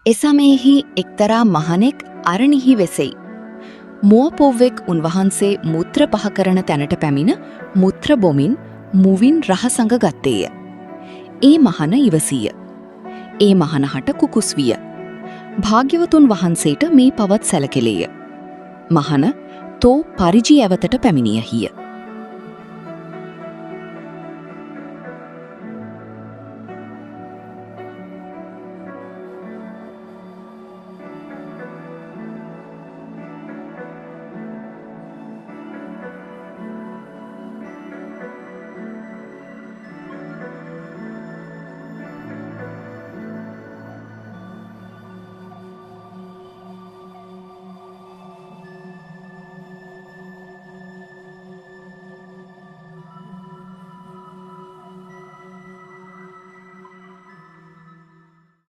එසමයෙහි එක්තරා මහනෙක් අරණිහි වෙසෙයි. මුවපොව්වෙක් උන්වහන්සේ මුත්‍ර පහ කරන තැනට පැමිණ මුත්‍ර බොමින් මුවින් රහසඟ ගත්තේය. ඒ මහන ඉවසීය. ඒ මහනහට කුකුස් විය. භාග්‍යවතුන් වහන්සේට මේ පවත් සැලකෙලේය. මහන තෝ පරිජි ඇවතට පැමිණියහිය.